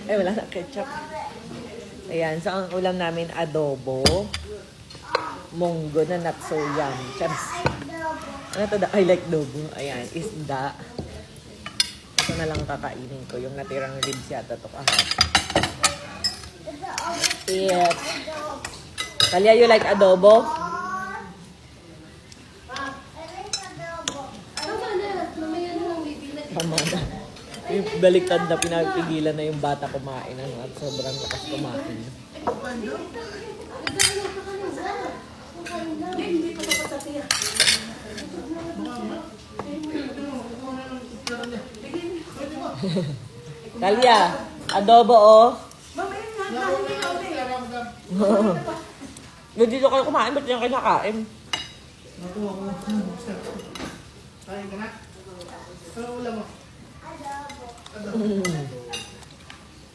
Ay, wala na ketchup. Ayan, so ang ulam namin, adobo. Munggo na not so yum. Chaps. Ano to? I like dobo. Ayan, isda. Ito na lang kakainin ko. Yung natirang ribs yata to kahapon. Yes. Talia, you like adobo? Tama na. Yung baliktad na pinapigilan na yung bata kumain. Ano, at sobrang lakas kumain. Talia, adobo oh. Dito kayo kumain, ba't yung kinakain? Kain ka na? Ano ulam mo?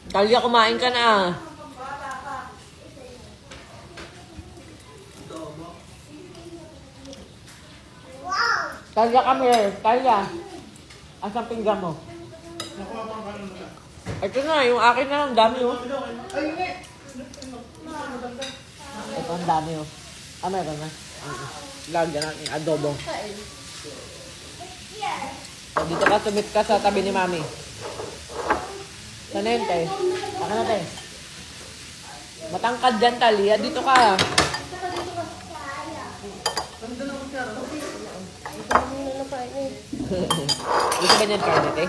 Talia, kumain ka na. Talia, come here. Talia. Asan pinggan mo? Nakuha pa ang kanon mo na. Ito na, yung akin na. Ang dami oh. Ay, hindi! Ito, ang dami oh. Ah, meron na. Lagyan natin adobo. So, dito ka, sumit ka sa tabi ni Mami. Sana yun, te. Saka na, te. Matangkad dyan, Talia. Dito ka. Gusto ba niyan karne, te?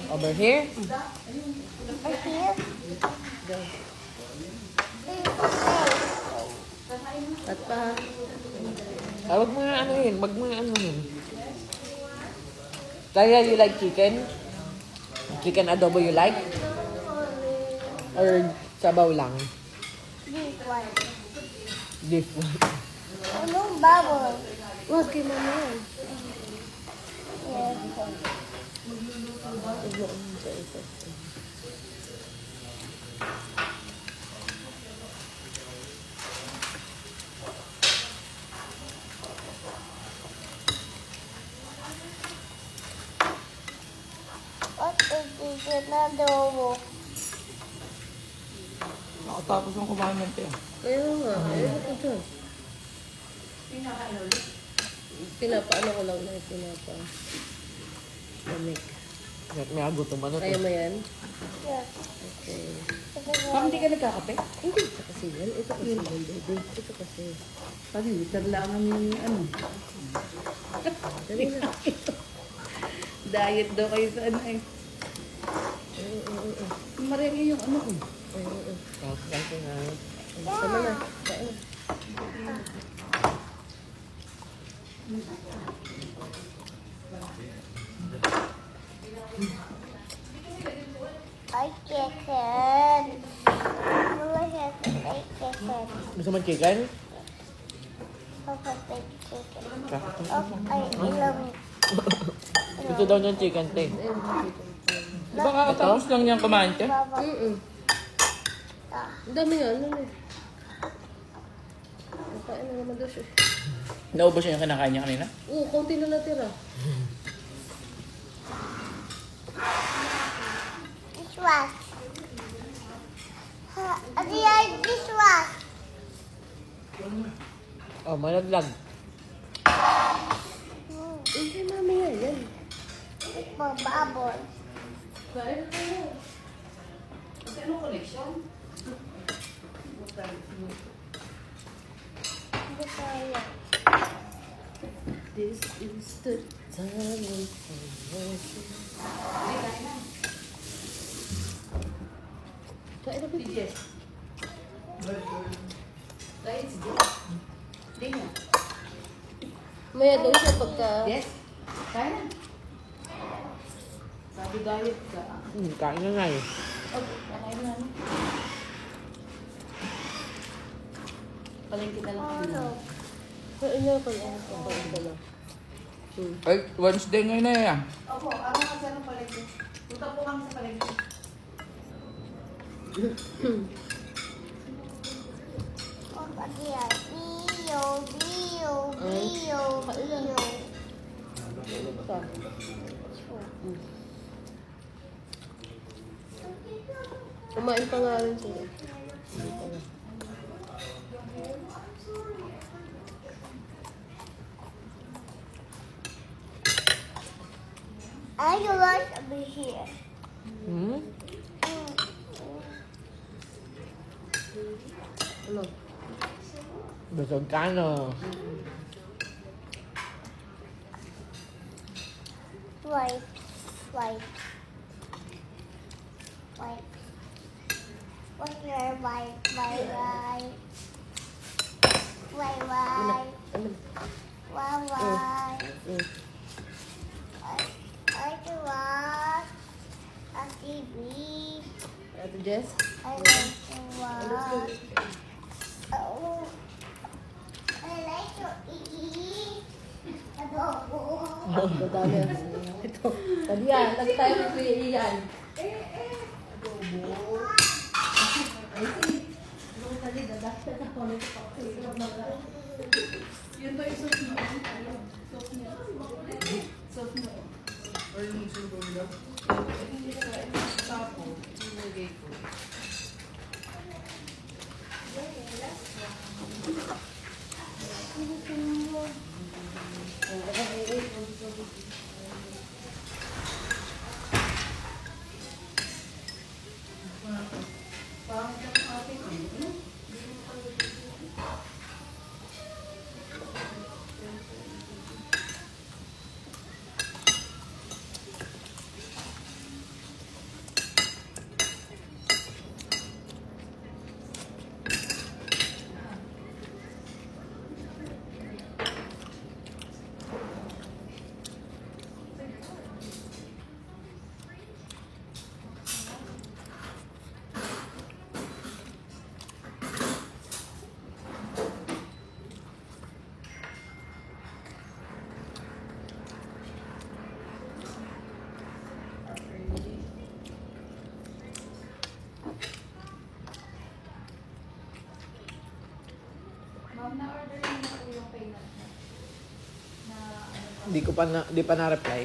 Over here? At pa. Ah, wag mo nga ano yun. Wag mo nga ano yun. Talia, you like chicken? Chicken adobo you like? Or sabaw lang? Beef one. Anong bubble? Wag kay mama yan. Yes. What is this adobo? Nakatapos ng kumain ng tiyan. Kaya nga. Ayun ko dyan. Pinapaano ko lang na pinapa. Lamig. May agutom ano to? Kaya mo yan? Yes. Okay. Parang hindi ka nagkakape? Hindi. Ito kasi yan. Ito kasi yan, baby. Ito kasi. Pag liter lang ang ano. Dali na. Diet daw kayo sa ano eh. Marami yung ano ko. Kasi nga. Tama na. Kain. I chicken. Delicious steak chicken. Gusto mo chicken? Papa steak chicken. Bakit? Oh, ay, ilang. Gusto daw niyang chicken, te. Di ba kakatapos lang niyang kumain, te? Papa. Ang dami nga. Ano na? Kain na naman daw siya. Naubos siya yung kinakain niya kanina? Oo, konti na natira. Dishwash. Adi ay dishwash. Oh, malaglag. Hindi, mami yan. Yan. Bubble. Kain na tayo. Kasi ano connection? This is the time for worship. Kain na, baby. DJ. Diet si DJ. Hindi nga. Maya daw siya pagka... Yes. Kaya na. Sabi diet ka. Kain na nga eh. Oh, kakain na. Palengke na lang. Kain na, kain ka na. Ay, Wednesday ngayon na yan. Opo, ako kasi ng palengke. Punta po kami sa palengke. Adi ay bio, bio, bio, bio. Kumain pa nga rin sila. I want to be here. Hmm? Ano? Busog ka, no? White, white, white. What's your white, white, white? White, white, Ano? white, white. Mm. I like to watch a TV. Ate Jess? I like to watch. Oh, I like to eat adobo. Madami. Ito. Sabi yan. Lagi tayo nag-create yan. Yun ba yung sauce niya? Sauce niya. Sauce niya. Or yung sugo nila. Tapos, nilagay ko. Parang yung ating ano? Ma'am, na-order niyo na po yung payment na ano Di pa na-reply.